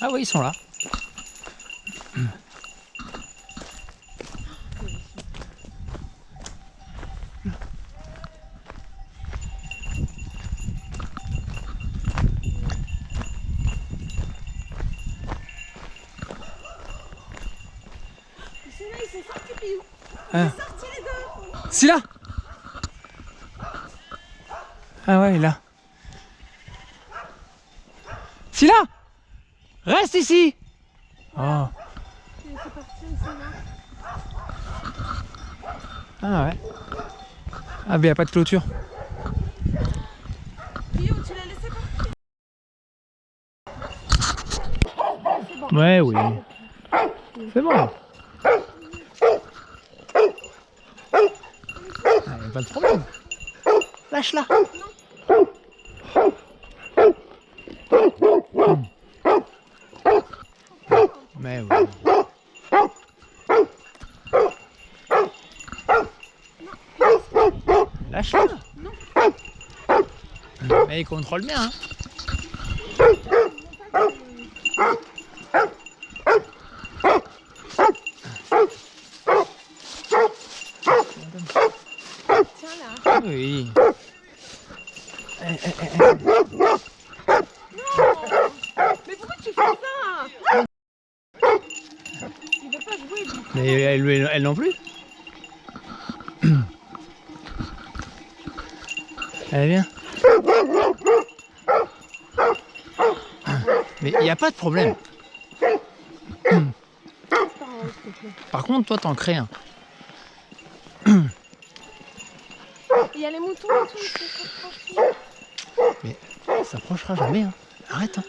Ah oui, ils sont là. Celui-là, il s'est sorti, Piou. Ah. Il est sorti les deux. C'est là. Ah ouais, là. C'est là. Reste ici. Oh. Il est parti ici, là. Ah ouais. Ah mais y a pas de clôture. Piou, tu l'as laissé partir. C'est bon. Ouais, oui. C'est bon. Ah, y a pas de problème. Lâche-la. Mais oui. Lâche-la. Mais il contrôle bien. Hein. Tiens là. Oui. Mais pourquoi tu fais ça? Il veut pas jouer, lui. Mais elle non plus. Allez, viens. Mais il n'y a pas de problème. Par contre, toi, t'en crées un. Il y a les moutons et tout, ils sont trop tranquilles. Mais ça s'approchera jamais. Hein. Arrête. Hein.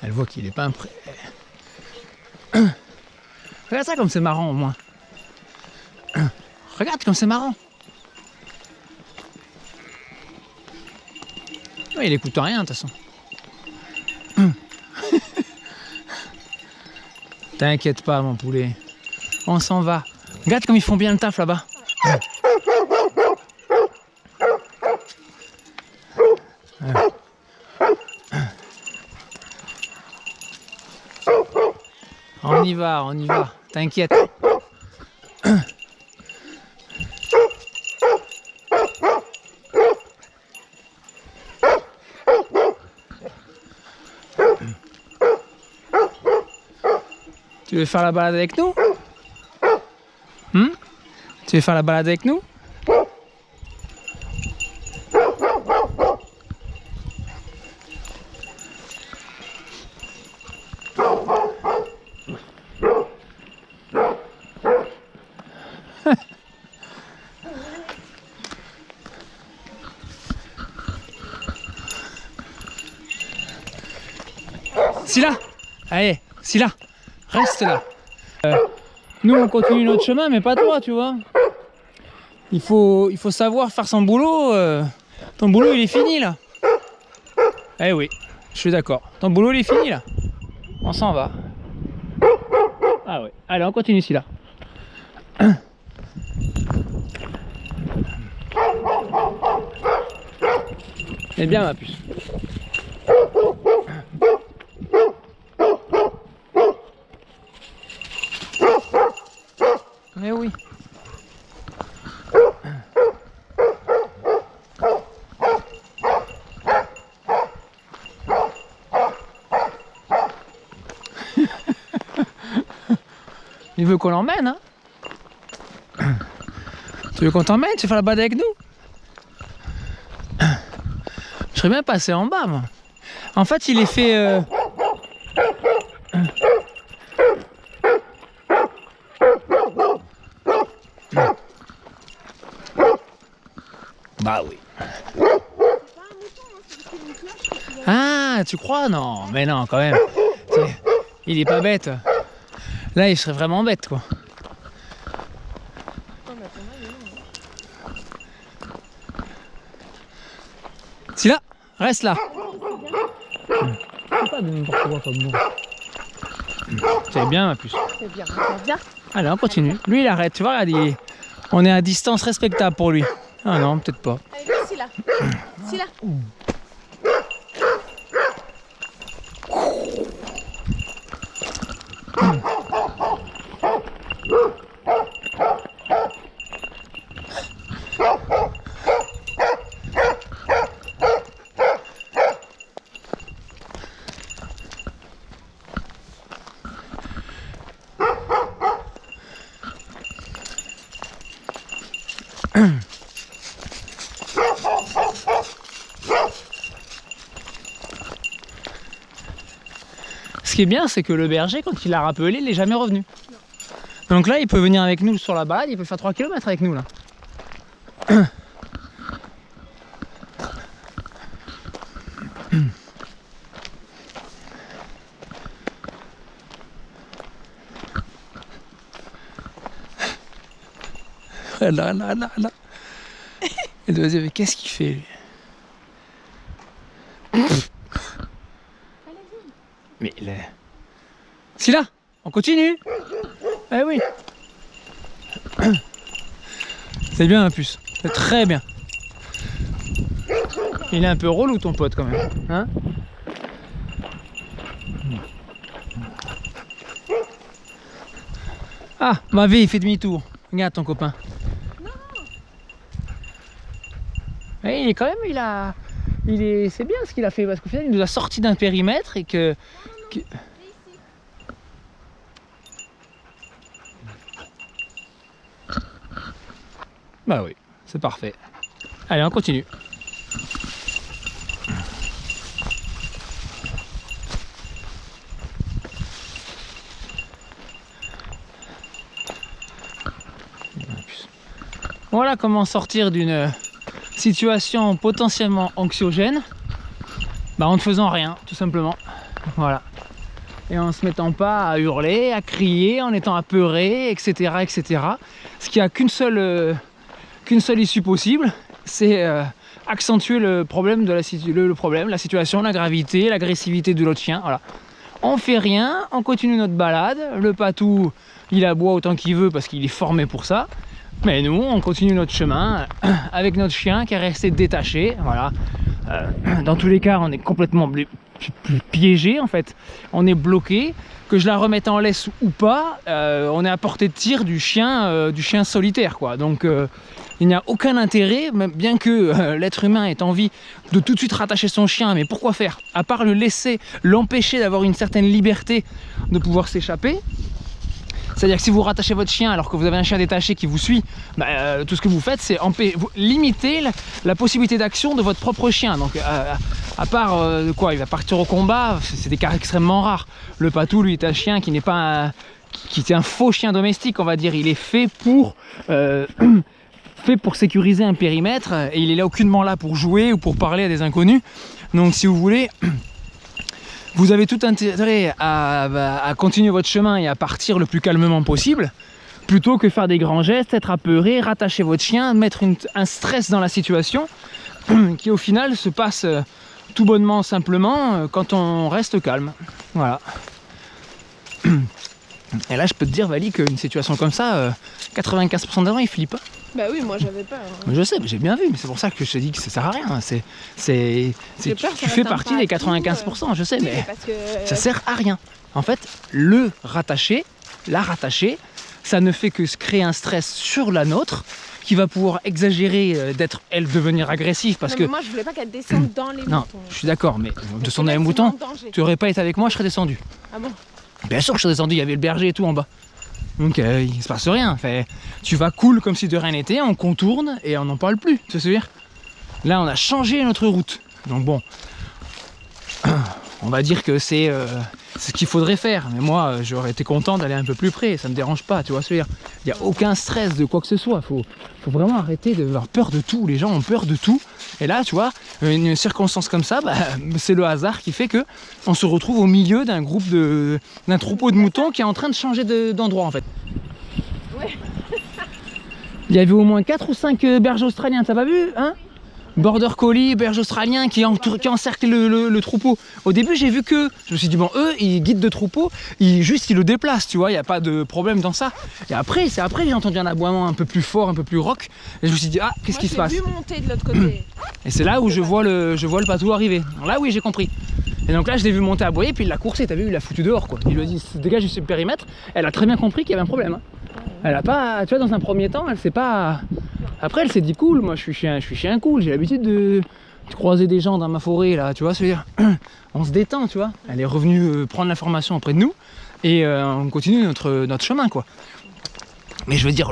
Elle voit qu'il est pas impré. Regarde ça comme c'est marrant au moins. Regarde comme c'est marrant. Ouais, il écoute rien de toute façon. T'inquiète pas mon poulet. On s'en va. Regarde comme ils font bien le taf là-bas. On y va, t'inquiète. Tu veux faire la balade avec nous? Tu veux faire la balade avec nous? Scylla! Allez, Scylla, reste là. Nous on continue notre chemin, mais pas toi, tu vois. Il faut savoir faire son boulot. Ton boulot il est fini là. Eh oui, je suis d'accord. Ton boulot il est fini là. On s'en va. Ah ouais. Allez, on continue Scylla. Eh bien ma puce. Mais oui. Il veut qu'on l'emmène, hein? Tu veux qu'on t'emmène? Tu veux faire la balade avec nous? Je serais bien passé en bas, moi. En fait, il est fait... Bah oui. Ah, tu crois? Non, mais non, quand même. Il est pas bête. Là, il serait vraiment bête, quoi. Si là, reste là. C'est pas de n'importe quoi comme nom. C'est bien, ma puce. C'est bien, c'est bien. Allez, on continue. Lui, il arrête. Tu vois, regarde, on est à distance respectable pour lui. Ah non, peut-être pas. Allez, viens, Scylla. Scylla. Ce qui est bien, c'est que le berger, quand il l'a rappelé, il n'est jamais revenu. Donc là, il peut venir avec nous sur la balade, il peut faire 3 km avec nous là. Là. Et vas-y, mais qu'est-ce qu'il fait lui? Mais il est... Si là, on continue. Eh oui. C'est bien, la puce. C'est très bien. Il est un peu relou ton pote quand même. Hein? Ah, ma vie, il fait demi-tour. Regarde ton copain. Non. Et il est quand même, c'est bien ce qu'il a fait parce qu'au final, il nous a sorti d'un périmètre et que... Bah oui, c'est parfait. Allez, on continue. Voilà comment sortir d'une situation potentiellement anxiogène, bah en ne faisant rien, tout simplement. Voilà. Et en se mettant pas à hurler, à crier, en étant apeuré, etc. etc. Ce qui a qu'une seule issue possible, c'est accentuer le problème, la situation, la gravité, l'agressivité de l'autre chien. Voilà. On fait rien, on continue notre balade, le patou il aboie autant qu'il veut parce qu'il est formé pour ça. Mais nous, on continue notre chemin avec notre chien qui est resté détaché. Voilà. Dans tous les cas, on est complètement piégé en fait. On est bloqué. Que je la remette en laisse ou pas, on est à portée de tir du chien solitaire, quoi. Donc, il n'y a aucun intérêt, même bien que l'être humain ait envie de tout de suite rattacher son chien. Mais pourquoi faire? À part le laisser, l'empêcher d'avoir une certaine liberté de pouvoir s'échapper. C'est-à-dire que si vous rattachez votre chien alors que vous avez un chien détaché qui vous suit, bah, tout ce que vous faites, c'est limiter la possibilité d'action de votre propre chien. Donc, à part quoi, il va partir au combat, c'est des cas extrêmement rares. Le patou, lui, est un chien qui n'est pas qui est un faux chien domestique, on va dire. Il est fait pour sécuriser un périmètre et il est là aucunement là pour jouer ou pour parler à des inconnus. Donc, si vous voulez. Vous avez tout intérêt à continuer votre chemin et à partir le plus calmement possible, plutôt que faire des grands gestes, être apeuré, rattacher votre chien, mettre un stress dans la situation, qui au final se passe tout bonnement, simplement, quand on reste calme. Voilà. Et là, je peux te dire, Vali, qu'une situation comme ça, 95% d'avant, il flippe. Bah oui, moi j'avais peur. Hein. Je sais, j'ai bien vu, mais c'est pour ça que je te dis que ça sert à rien. Tu fais partie des 95%, je sais, mais parce que... ça sert à rien. En fait, la rattacher, ça ne fait que se créer un stress sur la nôtre qui va pouvoir exagérer, devenir agressive parce que... Moi je voulais pas qu'elle descende dans les moutons. Non, je suis d'accord, mais descendre dans les moutons, tu aurais pas été avec moi, je serais descendu. Ah bon? Bien sûr que je serais descendu, il y avait le berger et tout en bas. Donc il se passe rien. Fait, tu vas cool comme si de rien n'était, on contourne et on n'en parle plus. Tu sais dire? Là on a changé notre route. Donc bon, on va dire que c'est ce qu'il faudrait faire. Mais moi j'aurais été content d'aller un peu plus près. Ça me dérange pas, tu vois ce que je veux dire? Il n'y a aucun stress de quoi que ce soit. Faut vraiment arrêter d'avoir peur de tout. Les gens ont peur de tout. Et là, tu vois, une circonstance comme ça, bah, c'est le hasard qui fait que on se retrouve au milieu d'un troupeau de moutons qui est en train de changer d'endroit en fait. Ouais. Il y avait au moins 4 ou 5 bergers australiens, t'as pas vu, hein? Border collie, berger australien qui encercle le troupeau. Au début, j'ai vu que, je me suis dit, bon, eux, ils guident de troupeau, ils le déplacent, tu vois, il n'y a pas de problème dans ça. Et après, j'ai entendu un aboiement un peu plus fort, un peu plus rock, et je me suis dit, ah, qu'est-ce qui se passe? J'ai vu monter de l'autre côté. Et c'est là où je vois le patou arriver. Alors là, oui, j'ai compris. Et donc là, je l'ai vu monter aboyer, puis il l'a coursé, t'as vu, il l'a foutu dehors, quoi. Il lui a dit, dégage du périmètre. Elle a très bien compris qu'il y avait un problème. Hein. Elle a pas, tu vois, dans un premier temps, elle s'est pas... Après, elle s'est dit cool, moi je suis chien cool, j'ai l'habitude de croiser des gens dans ma forêt, là, tu vois, c'est-à-dire, on se détend, tu vois. Elle est revenue prendre l'information auprès de nous et on continue notre chemin, quoi. Mais je veux dire,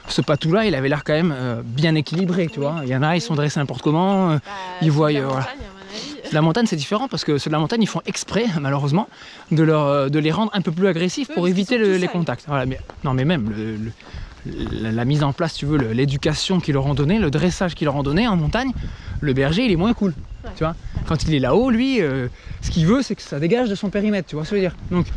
ce patou-là, il avait l'air quand même bien équilibré, tu vois. Il y en a, ils sont dressés n'importe comment, ils voient... voilà. Ceux de la montagne, c'est différent parce que ceux de la montagne, ils font exprès, malheureusement, de les rendre un peu plus agressifs pour éviter les contacts. Voilà, mais, non, mais même la mise en place, tu veux, l'éducation qu'ils leur ont donnée, le dressage qu'ils leur ont donné en montagne, le berger, il est moins cool. Ouais. Tu vois, quand il est là-haut, lui, ce qu'il veut, c'est que ça dégage de son périmètre, tu vois ce que je veux dire. Donc,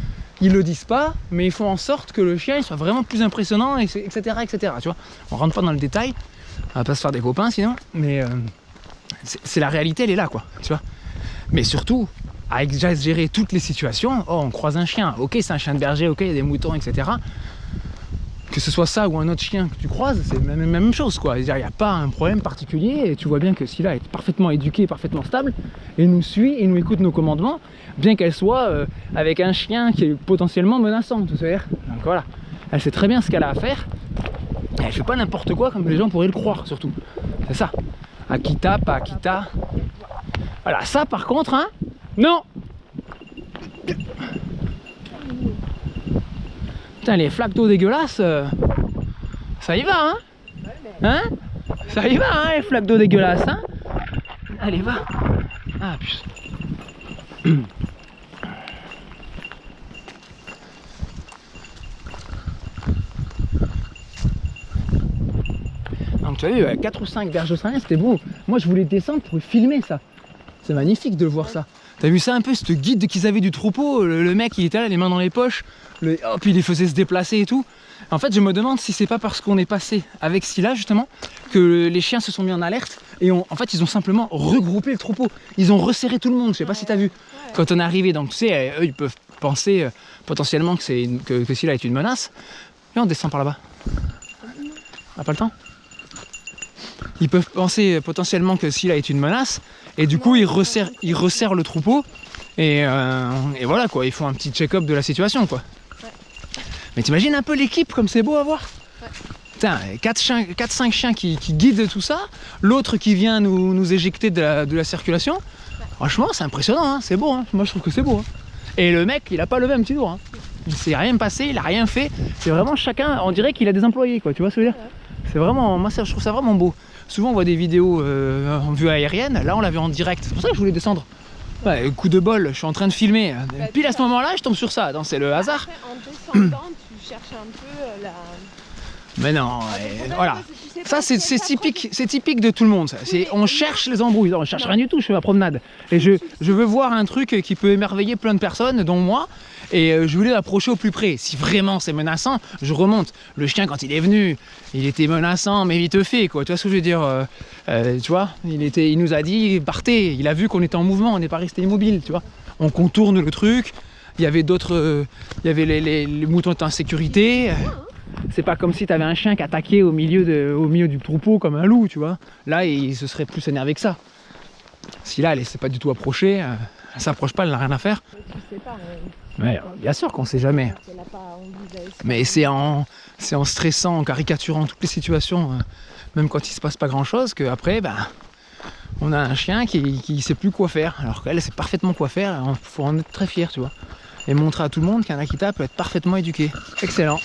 ils le disent pas, mais ils font en sorte que le chien il soit vraiment plus impressionnant, etc., etc. Tu vois, on rentre pas dans le détail, on va pas se faire des copains sinon, mais c'est la réalité, elle est là, quoi. Tu vois. Mais surtout, à exagérer toutes les situations, oh, on croise un chien, ok, c'est un chien de berger, ok, il y a des moutons, etc. Que ce soit ça ou un autre chien que tu croises, c'est la même chose, quoi. Il n'y a pas un problème particulier, et tu vois bien que Scylla est parfaitement éduquée, parfaitement stable, et nous suit, et nous écoute nos commandements, bien qu'elle soit avec un chien qui est potentiellement menaçant, tu sais. Donc voilà, elle sait très bien ce qu'elle a à faire, et elle fait pas n'importe quoi comme les gens pourraient le croire, surtout. C'est ça. Akita, pas Akita. Voilà, ça par contre, hein, non. Putain, les flaques d'eau dégueulasses, ça y va, hein? Hein? Ça y va, hein, les flaques d'eau dégueulasses, hein? Allez, va. Ah, putain. Donc tu as vu, 4 ou 5 berges australiennes, c'était beau. Moi, je voulais descendre pour filmer ça. C'est magnifique de voir ça. T'as vu ça un peu, ce guide qu'ils avaient du troupeau, le mec il était là, les mains dans les poches, hop, il les faisait se déplacer et tout. En fait, je me demande si c'est pas parce qu'on est passé avec Scylla justement que les chiens se sont mis en alerte et en fait ils ont simplement regroupé le troupeau. Ils ont resserré tout le monde, je sais pas si t'as vu. Quand on est arrivé, donc tu sais, eux ils peuvent penser potentiellement que Scylla est une menace. Et on descend par là-bas. On n'a pas le temps. Ils peuvent penser potentiellement que Scylla est une menace et du coup ils resserrent le troupeau et voilà quoi, ils font un petit check-up de la situation quoi. Ouais. Mais t'imagines un peu l'équipe comme c'est beau à voir. Ouais. Putain, 4-5 chiens qui guident tout ça, l'autre qui vient nous éjecter de la circulation. Ouais. Franchement c'est impressionnant, hein, c'est beau, hein. Moi je trouve que c'est beau. Hein. Et le mec il a pas levé un petit doigt. Hein. Il s'est rien passé, il a rien fait. C'est vraiment chacun, on dirait qu'il a des employés quoi, tu vois ce que je veux dire. Ouais. C'est vraiment, moi je trouve ça vraiment beau. Souvent on voit des vidéos en vue aérienne, là on l'a vu en direct, c'est pour ça que je voulais descendre. Ouais, coup de bol, je suis en train de filmer, pile à ce moment-là je tombe sur ça, c'est le hasard. Après, en descendant tu cherches un peu la... Mais non, voilà. Ça c'est typique de tout le monde. Ça. On cherche les embrouilles, on cherche rien du tout, je fais ma promenade. Et je veux voir un truc qui peut émerveiller plein de personnes, dont moi. Et je voulais l'approcher au plus près. Si vraiment c'est menaçant, je remonte. Le chien quand il est venu, il était menaçant mais vite fait quoi. Tu vois ce que je veux dire tu vois, il nous a dit partez. Il a vu qu'on était en mouvement, on n'est pas resté immobile, tu vois. On contourne le truc. Il y avait d'autres, il y avait les moutons étaient en sécurité. C'est pas comme si tu avais un chien qui attaquait au milieu du troupeau comme un loup, tu vois. Là, il se serait plus énervé que ça. Si là, elle ne s'est pas du tout approchée, elle s'approche pas, elle n'a rien à faire. Tu sais pas, mais bien sûr qu'on sait jamais. Mais c'est en stressant, en caricaturant toutes les situations, même quand il se passe pas grand chose, qu'après, ben, on a un chien qui sait plus quoi faire. Alors qu'elle sait parfaitement quoi faire, il faut en être très fier, tu vois. Et montrer à tout le monde qu'un Akita peut être parfaitement éduqué. Excellent.